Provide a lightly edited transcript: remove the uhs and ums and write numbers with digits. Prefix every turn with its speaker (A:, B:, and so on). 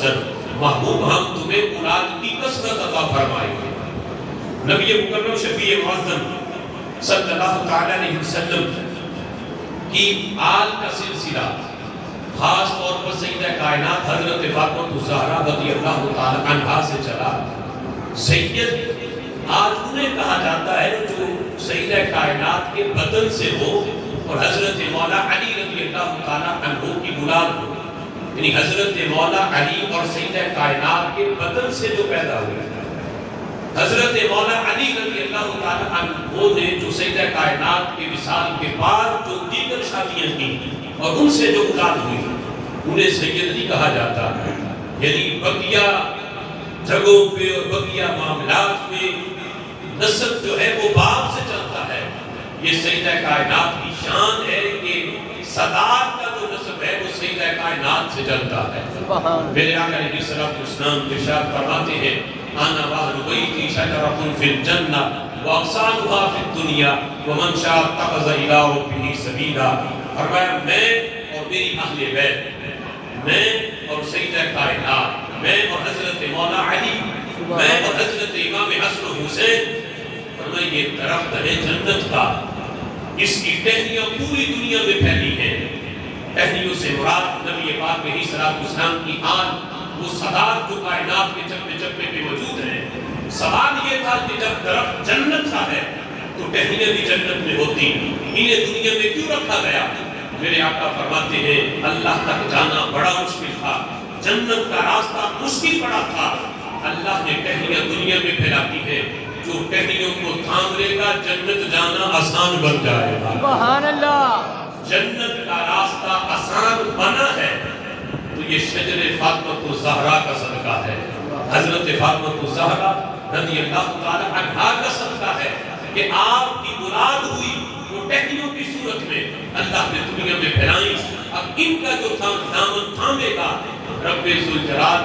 A: محبوب ہم تمہیں اولاد کی کثرت عطا فرمائیں گے۔ نبی مکرم شفیع معظم صلی اللہ تعالی علیہ وسلم کی آل کا سلسلہ خاص طور پر سیدہ کائنات حضرت فاطمہ الزہرا رضی اللہ تعالی عنہا سے چلا۔ سید آج انہیں کہا جاتا ہے جو سیدہ کائنات کے بدن سے ہو اور حضرت مولا علی رضی اللہ تعالی عنہ کی اولاد ہو، یعنی حضرت مولا علی اور سیدہ کائنات کے بدن سے جو پیدا ہوئے۔ حضرت مولا علی رضی اللہ تعالی عنہ نے جو سیدہ کائنات کے وصال کے بعد جو دیگر شادیاں کی اور ان سے جو اولاد ہوئی انہیں سید نہیں کہا جاتا ہے، یعنی بقیہ جگہوں پہ اور بقیہ معاملات میں نسب جو ہے وہ باپ سے چلتا ہے۔ یہ سیدہ کائنات کی شان ہے کہ سادات کا جو نسب ہے وہ سیدہ کائنات سے چلتا ہے۔ میرے آقا علیہ السلام ارشاد فرماتے ہیں انا واہل بیتی شجرۃ فی الجنہ واغصانها فی الدنیا ومن شاء اتخذ الی ربہ سبیلا۔ فرمایا میں اور میری اہل بیت، میں اور سیدہ کائنات، میں اور حضرت مولا علی، میں اور حضرت امام حسن و حسین، فرمایا یہ درخت ہے جنت کا، اس کی ٹہنیاں پوری دنیا میں پھیلی ہیں۔ ٹہنیوں سے مراد نبی پاک علیہ السلام کی آن وہ صدات جو کائنات کے چپے چپے پہ موجود ہیں۔ سوال یہ تھا کہ جب درخت جنت کا ہے تو ٹہنیاں بھی جنت میں ہوتی، انہیں دنیا میں کیوں رکھا گیا؟ میرے آقا فرماتے ہیں اللہ تک جانا بڑا مشکل تھا، جنت کا راستہ مشکل پڑا تھا، اللہ نے ٹہنیاں دنیا میں پھیلا دی ہیں، جو ٹہنیوں کو تھام لے گا جنت جانا آسان بن جائے گا۔
B: سبحان اللہ۔
A: جنت کا راستہ آسان بنا ہے تو یہ شجر فاطمہ الزہرا کا صدقہ ہے، حضرت فاطمہ الزہرا رضی اللہ تعالی عنہا کا صدقہ ہے کہ آپ کی اولاد ہوئی وہ ٹہنیوں کی صورت میں اللہ نے دنیا میں پھیلائیں۔ اب ان کا جو دامن تھامے گا رب ذوالجلال